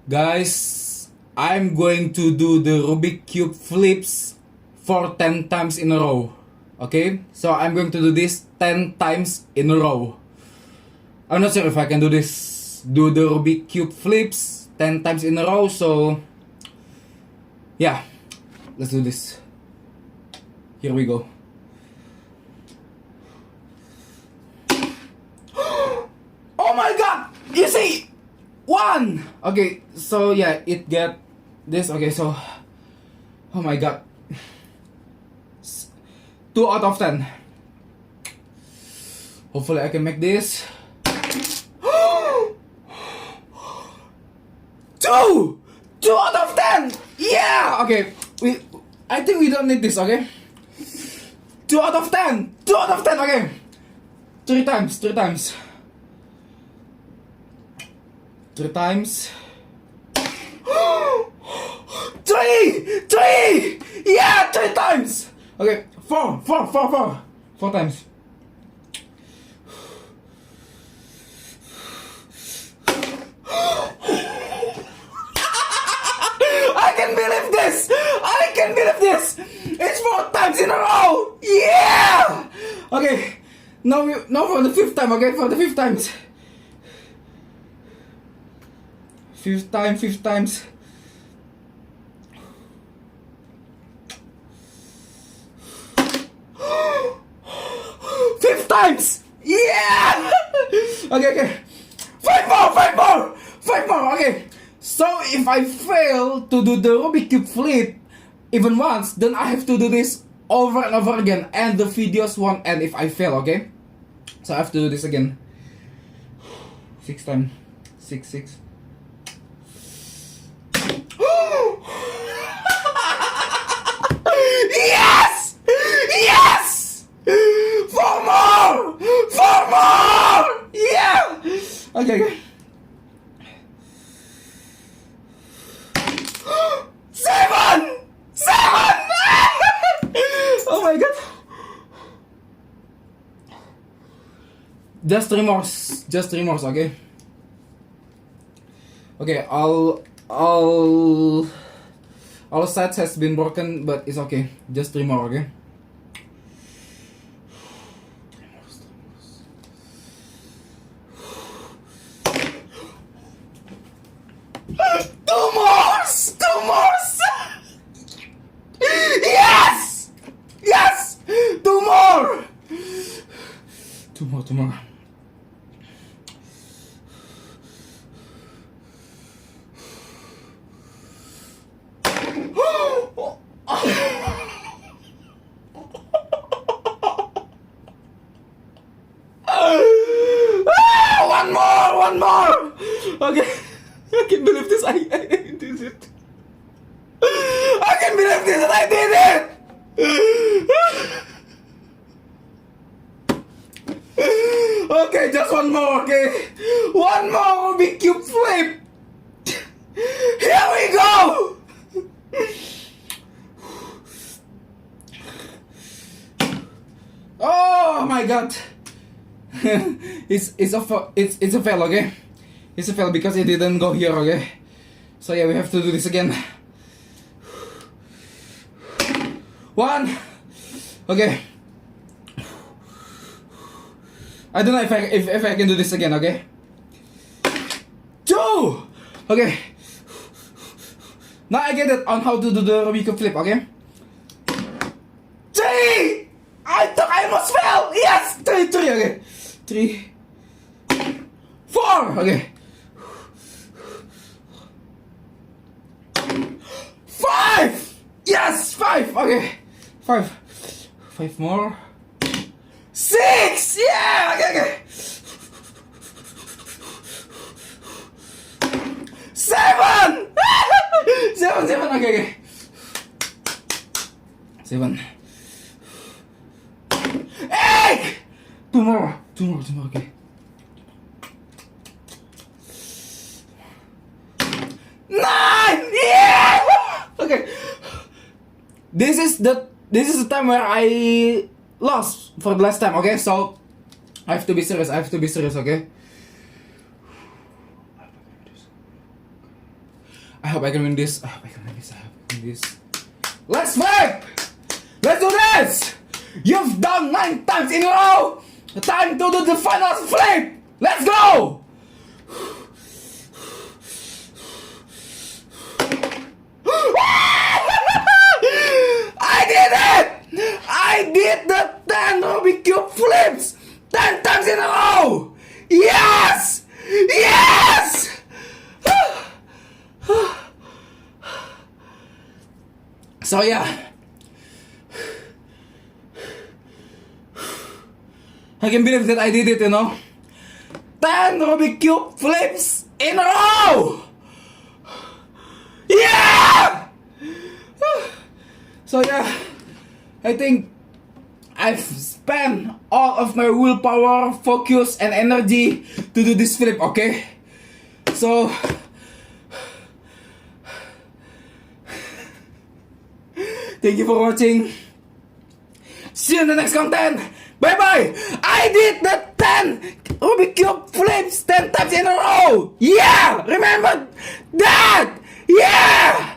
Guys, I'm going to do the Rubik Cube flips for 10 times in a row. Okay? So I'm going to do this 10 times in a row. I'm not sure if I can do this. Do the Rubik Cube flips 10 times in a row. So, yeah. Let's do this. Here we go. Oh my god! You see? One! Okay, so yeah, it get this. Okay, so oh my god, 2 out of 10. Hopefully I can make this. 2 out of 10. Yeah. Okay, I think we don't need this. Okay, 2 out of 10. 2 out of 10. Okay, 3 times. 3 times. 3 times. 3! Yeah, 3 times! Okay, 4 times. I can believe this! I can believe this! It's 4 times in a row! Yeah! Okay, now for the 5th time, okay? For the 5th times. 5th times. 5th times! Yeah! Okay. 5 more! Okay. So if I fail to do the Rubik Cube flip even once, then I have to do this over and over again, and the videos won't end if I fail, okay? So I have to do this again. 6 times. 6. Yes! 4 more! Yeah! Okay. 7! Oh my god. Just remorse, okay? Okay, all sides has been broken, but it's okay. Just 3 more, okay? Two more! Yes! 2 more! 2 more. One more! Okay. I can't believe this. I did it. I can't believe this. I did it. Okay, just one more. Okay, one more Rubik Cube flip. Here we go. Oh my god. It's a fail, okay? It's a fail because it didn't go here, okay? So yeah, we have to do this again. 1. Okay. I don't know if I can do this again, okay? 2. Okay. Now I get it on how to do the Rubik Cube flip, okay? 3. I thought I almost fell. Yes, 3. Okay. 3, 4. Okay. 5. Yes, 5. Okay. 5 more. 6. Yeah. Okay. 7. 7. Okay. 7. 8. 2 more. Okay. 9. Yeah. Okay. This is the time where I lost for the last time. Okay, so I have to be serious. Okay. I hope I can win this. I hope I can win this. I hope I can win this. Let's flip! Let's do this! You've done 9 times in a row! Time to do the final flip! Let's go! I did it! I did the 10 Rubik Cube flips! 10 times in a row! Yes! Yes! So yeah, I can believe that I did it, 10 Rubik Cube flips in a row! Yeah! So yeah, I think I've spent all of my willpower, focus, and energy to do this flip, okay? So thank you for watching. See you in the next content. Bye bye. I did the 10 Rubik Cube flips 10 times in a row. Yeah, remember that. Yeah.